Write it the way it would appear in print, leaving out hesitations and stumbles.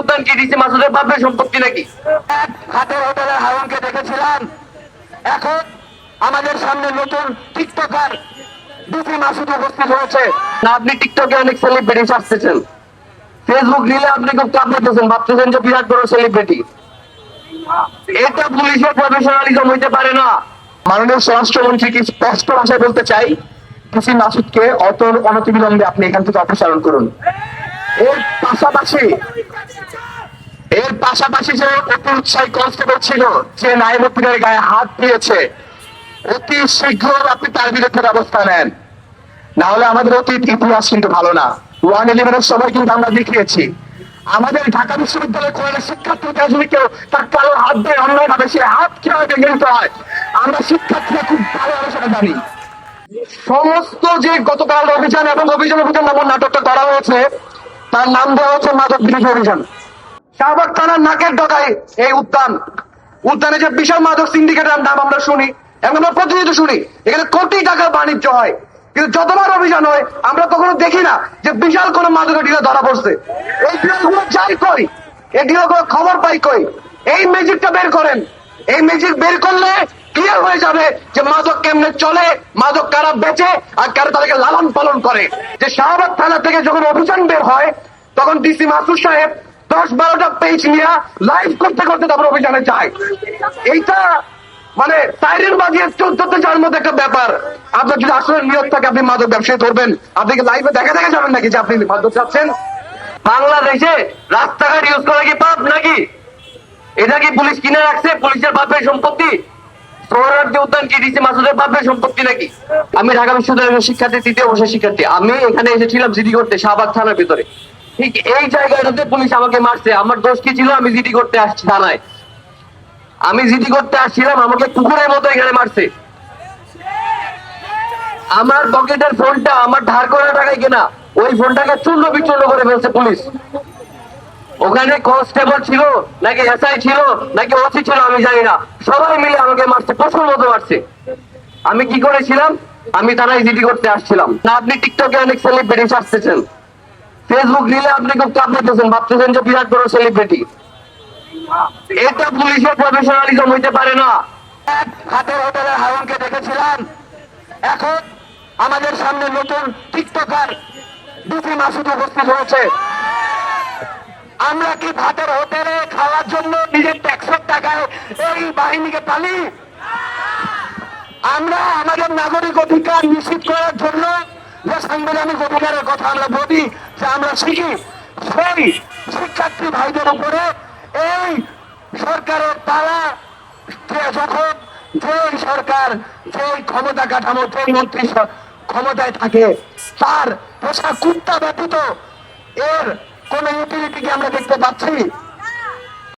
উদ্যান কি ডিসি মাসুদের বাপের সম্পত্তি নাকি? হাতের হোটেলের হারুনকে দেখেছিলাম, এখন আমাদের সামনে নতুন টিকটকার ডিসি মাসুদ উপস্থিত হয়েছে। না, আপনি টিকটকে অনেক সেলিব্রিটি আসতেছেন, ফেসবুক রিলে আপনি খুব চাপ দিতেছেন, ভাবতেছেন যে বিরাট বড় সেলিব্রিটি। এটা পুলিশের প্রফেশনালিজম হইতে পারে না। মাননীয় স্বরাষ্ট্রমন্ত্রীকে স্পষ্ট ভাষায় বলতে চাই, ডিসি মাসুদকে অনতিবিলম্বে আপনি এখান থেকে অপসারণ করুন। এর পাশাপাশি যে অতি উৎসাহী কনস্টেবল ছিল, যে নায়েবুদ্দিনের গায়ে হাত দিয়েছে, অতি শীঘ্র আপনি তার বিরুদ্ধে ব্যবস্থা নেন, না হলে আমাদের অতীত ইতিহাস কিন্তু ভালো না। 111-এর সময় কিন্তু আমরা দেখিয়েছি আমাদের ঢাকা বিশ্ববিদ্যালয়ের কলেজের শিক্ষার্থীরা যদি কেউ তার কারো হাত দিয়ে অন্যায় ভাবে সে হাত কিভাবে ভেঙে দিতে হয়, আমরা শিক্ষার্থীরা খুব ভালোভাবে সেটা জানি। সমস্ত যে গতকাল অভিযান এবং অভিযান নামক নাটকটা করা হয়েছে, তার নাম দেওয়া হচ্ছে মাদক বিরোধী অভিযান। শাহবাগ থানার নাকের ডগায় এই উদ্যানে যে বিশাল মাদক সিন্ডিকেটের নাম আমরা শুনি এবং আমরা প্রতিনিয়ত শুনি, এখানে কোটি টাকার বাণিজ্য হয়, কিন্তু যতবার অভিযান হয় আমরা কখনো দেখি না যে বিশাল কোন মাদকের ডিলার ধরা পড়ছে। এই ডিলারগুলো যাই কই, এই ডিলারগুলো খবর পাই কই, এই ম্যাজিকটা বের করেন। এই ম্যাজিক বের করলে ক্লিয়ার হয়ে যাবে যে মাদক কেমনে চলে, মাদক কারা বেচে আর কারা তাদেরকে লালন পালন করে। যে শাহবাগ থানা থেকে যখন অভিযান বের হয়, তখন ডিসি মাসুদ সাহেব 10-12টা পেজ নিয়ে লাইভ করতে করতে তারপর অভিযানে যায়। এইটা মানে সাইরেন বাজিয়ে চলতে যাওয়ার মধ্যে একটা ব্যাপার। আপনার যদি আসলে নিয়ত থাকে আপনি মাদক ব্যবসায়ী ধরবেন, আপনি কি লাইভে দেখা যাবেন নাকি যে আপনি মাদক চাচ্ছেন? বাংলাদেশে রাস্তাঘাট ইউজ করা কি পাপ নাকি? এটা কি পুলিশ কিনে রাখছে পুলিশের বাপের সম্পত্তি? সোহরাওয়ার্দী উদ্যান কি ডিসি মাসুদের বাপের সম্পত্তি নাকি? আমি ঢাকা বিশ্ববিদ্যালয়ের শিক্ষার্থী, তৃতীয় বর্ষের শিক্ষার্থী। আমি এখানে এসেছিলাম জিডি করতে শাহবাগ থানার ভিতরে। ঠিক এই জায়গাটাতে পুলিশ আমাকে মারছে। আমার দোষ কি ছিল? আমি জিডি করতে আসছি থানায়, আমি জিডি করতে আসছিলাম, আমাকে কুকুরের মতো এখানে মারছে। আমার পকেটের ফোনটা আমার ধার করা টাকায় কেনা, ওই ফোনটাকে চূর্ণ বিচূর্ণ করে ফেলছে পুলিশ। ওখানে কনস্টেবল ছিল নাকি এসআই ছিল নাকি ওসি ছিল আমি জানি না, সবাই মিলে আমাকে মারছে, পশুর মতো মারছে। আমি কি করেছিলাম? আমি থানায় জিডি করতে আসছিলাম। না, আপনি টিকটকে অনেক সেলিব্রিটি আসতেছেন, ফেসবুক রিলে আপনি খুব চাপ দিতেছেন, ভাবতেছেন যে বিরাট বড় সেলিব্রিটি। এটা পুলিশের প্রফেশনালিজম হইতে পারে না। হাতের হোটেলের হারুনকে দেখেছিলাম, এখন আমাদের সামনে নতুন টিকটকার ডিসি মাসুদ উপস্থিত হয়েছে। আমরা কি ভাতের হোটেলে খাওয়ার জন্য নিজের ট্যাক্সের টাকায় এই বাহিনীকে পালি? আমরা আমাদের নাগরিক অধিকার নিশ্চিত করার জন্য যে সাংবিধানিক অধিকারের কথা আমরা বলি, যে আমরা শিখি, সেই শিক্ষার্থী ভাইদের উপরে এই সরকারের তারা যখন যে সরকার, যে ক্ষমতা কাঠামো, যে মন্ত্রী ক্ষমতায় থাকে, তার পোষা কুত্তা ব্যতীত এর কোন ইউটিলিটিকে আমরা দেখতে পাচ্ছি?